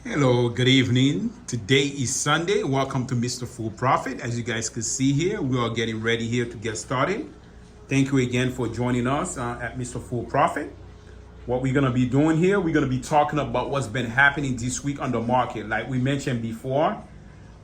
Hello, good evening. Today is Sunday. Welcome to Mr. Full Profit. As you guys can see here, we are getting ready here to get started. Thank you again for joining us at Mr. Full Profit. What we're going to be doing here, we're going to be talking about what's been happening this week on the market. Like we mentioned before,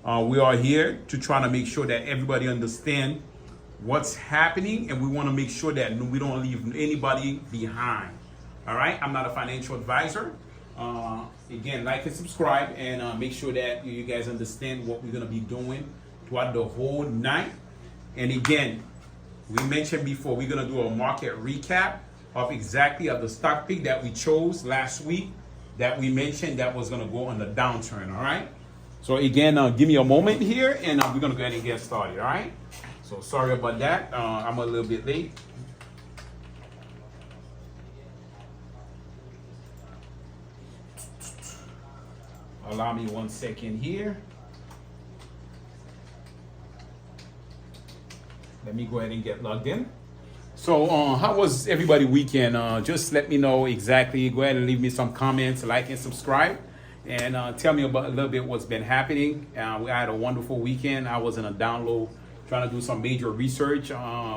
we are here to try to make sure that everybody understands what's happening, and we want to make sure that we don't leave anybody behind. All right, I'm not a financial advisor. Again, like and subscribe, and make sure that you guys understand what we're going to be doing throughout the whole night. And again, we mentioned before, we're going to do a market recap of exactly of the stock pick that we chose last week that we mentioned that was going to go on the downturn. All right, so again, give me a moment here, and we're going to go ahead and get started. All right, so sorry about that. I'm a little bit late. Allow me 1 second here. Let me go ahead and get logged in. So how was everybody weekend? Just let me know exactly. Go ahead and leave me some comments, like and subscribe, and tell me about a little bit what's been happening. We had a wonderful weekend. I was in a download trying to do some major research,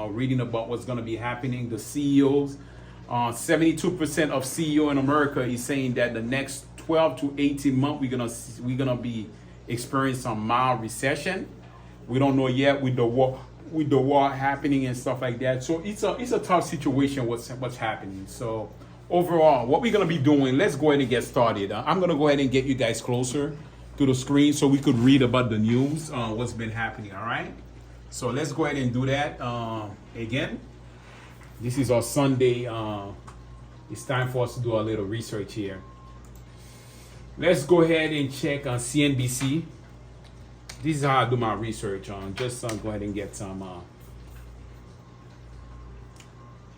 reading about what's going to be happening. The CEOs, 72% of CEO in America is saying that the next 12 to 18 months we're gonna be experiencing some mild recession. We don't know yet with the war happening and stuff like that. So it's a tough situation what's happening. So overall, what we're gonna be doing, let's go ahead and get started. I'm gonna go ahead and get you guys closer to the screen so we could read about the news, what's been happening. All right. So let's go ahead and do that. Again, this is our Sunday. It's time for us to do a little research here. Let's go ahead and check on CNBC. This is how I do my research on. Just go ahead and get some.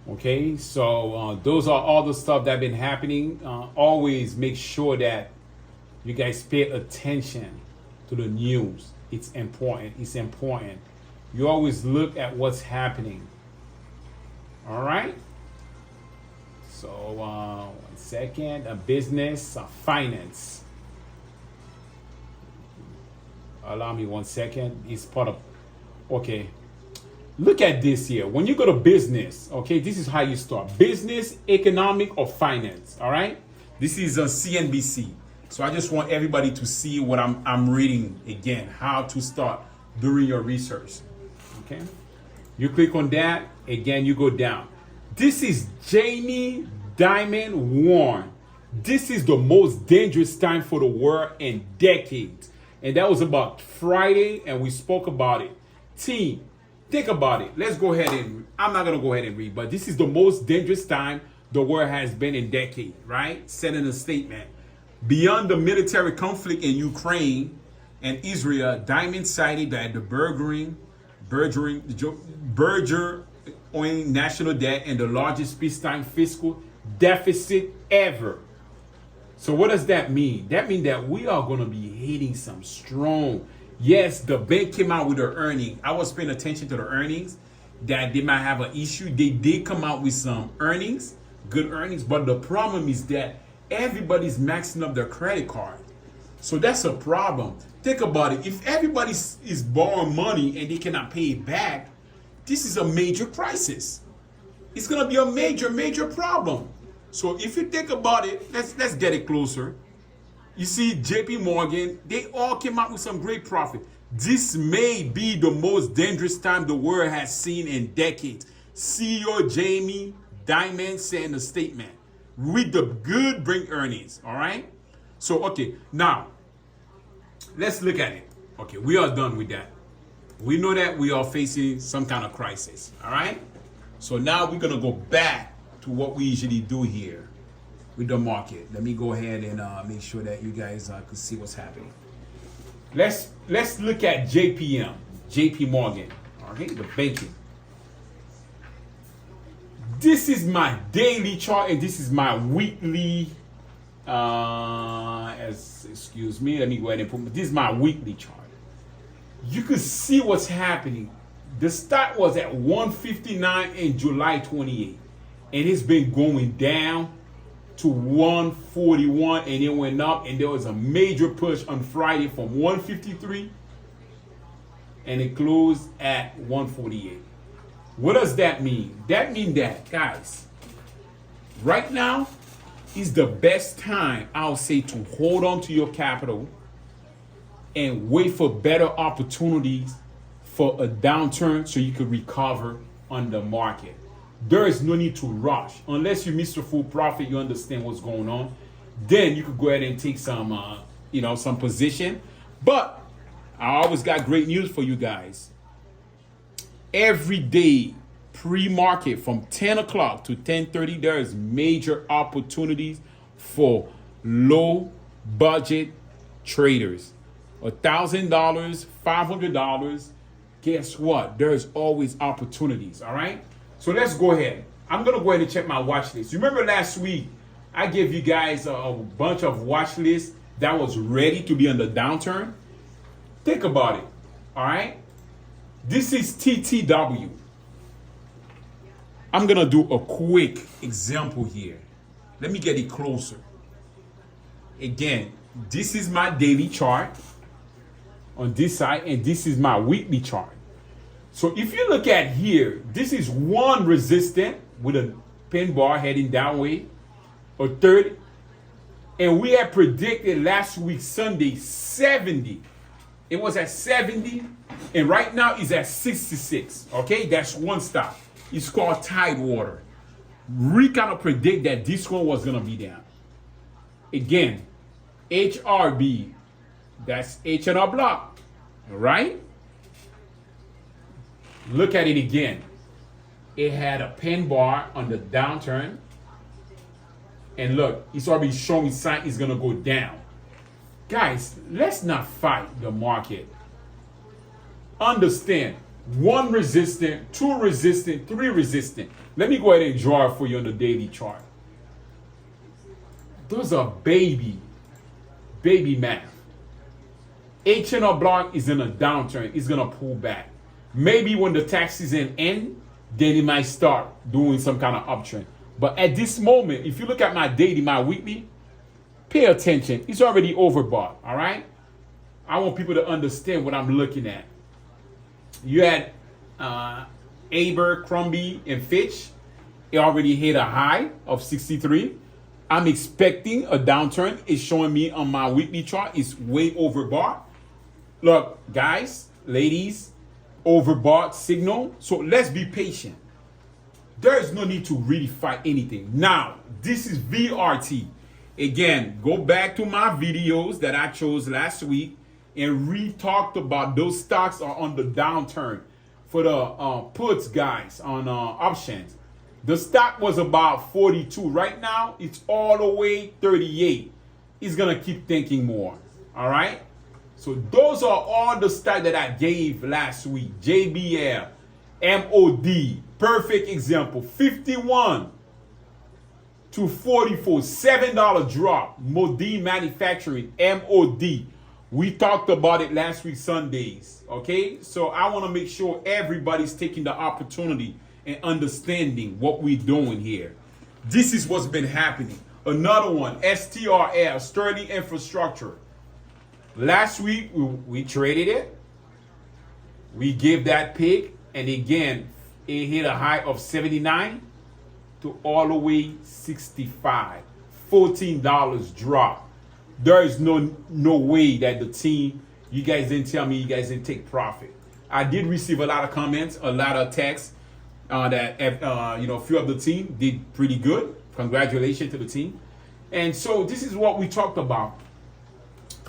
Okay, so those are all the stuff that been happening. Always make sure that you guys pay attention to the news. It's important. It's important. You always look at what's happening. All right. So 1 second, business, finance. Allow me 1 second. It's part of, okay. Look at this here. When you go to business, okay, this is how you start. Business, economic, or finance, all right? This is on CNBC. So I just want everybody to see what I'm reading again, how to start doing your research, okay? You click on that, again, you go down. This is Jamie Dimon warned. This is the most dangerous time for the world in decades. And that was about Friday, and we spoke about it. Team, think about it. Let's go ahead and, I'm not going to go ahead and read, but this is the most dangerous time the world has been in decades, right? Said in a statement. Beyond the military conflict in Ukraine and Israel, Dimon cited that the burgeoning national debt and the largest peacetime fiscal deficit ever. So what does that mean? That means that we are going to be hitting some strong. Yes, the bank came out with their earnings. I was paying attention to the earnings that they might have an issue. They did come out with some earnings, good earnings, but the problem is that everybody's maxing up their credit card. So that's a problem. Think about it. If everybody is borrowing money and they cannot pay it back, this is a major crisis. It's going to be a major problem. So if you think about it, let's get it closer. You see, JP Morgan, they all came out with some great profit. This may be the most dangerous time the world has seen in decades. CEO Jamie Dimon said in a statement, with the good bring earnings, all right? So, okay, now, let's look at it. Okay, we are done with that. We know that we are facing some kind of crisis, all right? So now we're going to go back to what we usually do here with the market. Let me go ahead and make sure that you guys can see what's happening. Let's look at JP Morgan, okay, the banking. This is my daily chart, and this is my weekly, excuse me, let me go ahead and put, this is my weekly chart. You can see what's happening. The stock was at 159 in July 28, and it's been going down to 141, and it went up, and there was a major push on Friday from 153, and it closed at 148. What does that mean? That means that, guys, right now is the best time, I'll say, to hold on to your capital and wait for better opportunities for a downturn so you could recover on the market. There is no need to rush. Unless you miss the full profit, you understand what's going on. Then you could go ahead and take some, some position. But I always got great news for you guys. Every day, pre-market from 10 o'clock to 10:30, there is major opportunities for low budget traders. $1,000, $500. Guess what? There's always opportunities. All right. So let's go ahead. I'm gonna go ahead and check my watch list. You remember last week I gave you guys a bunch of watch lists that was ready to be on the downturn. Think about it. All right. This is TTW. I'm gonna do a quick example here. Let me get it closer. Again, this is my daily chart on this side, and this is my weekly chart. So if you look at here, this is one resistant with a pin bar heading down way, a third, and we had predicted last week Sunday 70. It was at 70, and right now it's at 66. Okay, that's one stop. It's called Tidewater. We kind of predict that this one was gonna be down. Again, HRB, that's H&R Block, all right? Look at it again. It had a pin bar on the downturn, and look, it's already showing sign it's gonna go down. Guys, let's not fight the market. Understand, one resistant, two resistant, three resistant. Let me go ahead and draw it for you on the daily chart. Those are baby math. H&R Block is in a downturn. It's gonna pull back. Maybe when the tax season ends, then it might start doing some kind of uptrend. But at this moment, if you look at my daily, my weekly, pay attention. It's already overbought, all right? I want people to understand what I'm looking at. You had Abercrombie and Fitch. It already hit a high of 63. I'm expecting a downturn. It's showing me on my weekly chart. It's way overbought. Look, guys, ladies, overbought signal. So let's be patient. There is no need to really fight anything. Now, this is VRT. Again, go back to my videos that I chose last week and re-talked about those stocks are on the downturn. For the puts, guys, on options. The stock was about 42. Right now, it's all the way 38. It's going to keep thinking more. All right? So those are all the stocks that I gave last week. JBL, MOD, perfect example. 51 to 44, $7 drop. Modine Manufacturing, MOD. We talked about it last week, Sundays. Okay? So I want to make sure everybody's taking the opportunity and understanding what we're doing here. This is what's been happening. Another one, STRL, Sterling Infrastructure. Last week, we traded it. We gave that pick. And again, it hit a high of 79 to all the way 65. $14 drop. There is no way that the team, you guys didn't tell me you guys didn't take profit. I did receive a lot of comments, a lot of texts that a few of the team did pretty good. Congratulations to the team. And so this is what we talked about.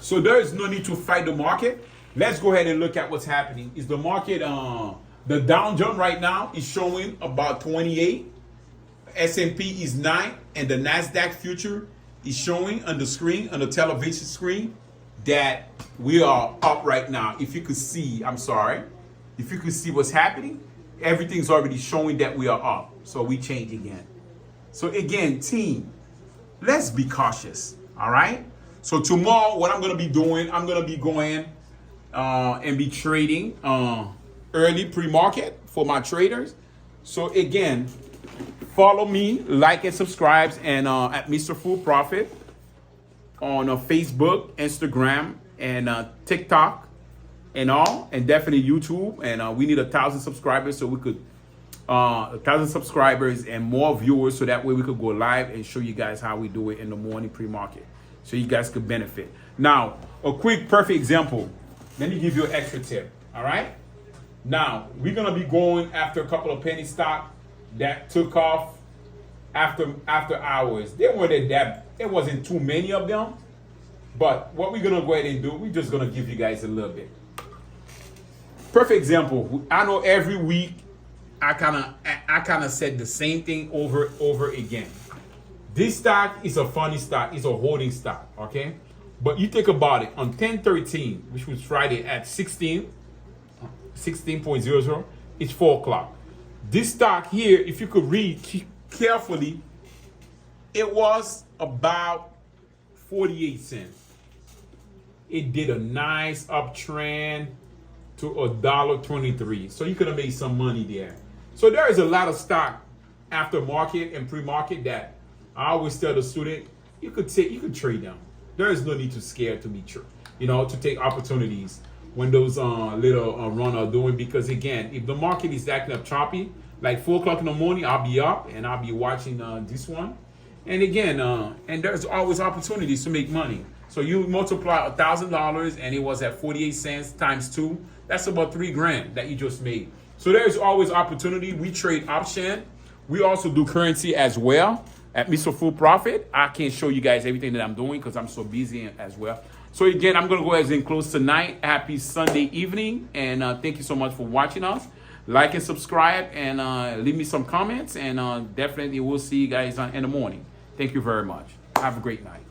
So there is no need to fight the market. Let's go ahead and look at what's happening. Is the market, the Dow Jones right now is showing about 28. S&P is 9, and the NASDAQ future is showing on the screen, on the television screen, that we are up right now. If you could see, I'm sorry, if you could see what's happening, everything's already showing that we are up. So we change again. So again, team, let's be cautious, all right? So tomorrow, what I'm going to be doing, I'm going to be going and be trading early pre-market for my traders. So again, Follow me, like and subscribe, and at Mr. Full Profit on Facebook, Instagram, and TikTok, and all, and definitely YouTube. And we need 1,000 subscribers so we could 1,000 subscribers and more viewers, so that way we could go live and show you guys how we do it in the morning pre-market, so you guys could benefit. Now, a quick perfect example. Let me give you an extra tip. All right. Now we're gonna be going after a couple of penny stock that took off after hours. There wasn't too many of them, but what we're gonna go ahead and do, we're just gonna give you guys a little bit. Perfect example. I know every week I kind of said the same thing over again. This stock is a funny stock. It's a holding stock, okay? But you think about it, on 10/13, which was Friday at 16.00, it's 4 o'clock. This stock here, if you could read carefully, it was about 48 cents. It did a nice uptrend to $1.23. So you could have made some money there. So there is a lot of stock after market and pre-market that I always tell the student, you could trade them. There is no need to scare to be true, to take opportunities when those little run are doing, because again, if the market is acting up choppy, like 4 o'clock in the morning, I'll be up and I'll be watching this one. And again, and there's always opportunities to make money. So you multiply $1,000 and it was at 48 cents times 2. That's about $3,000 that you just made. So there's always opportunity. We trade option. We also do currency as well at Mr. Full Profit. I can't show you guys everything that I'm doing because I'm so busy as well. So again, I'm going to go ahead and close tonight. Happy Sunday evening. And thank you so much for watching us. Like and subscribe, and leave me some comments. And definitely we'll see you guys in the morning. Thank you very much. Have a great night.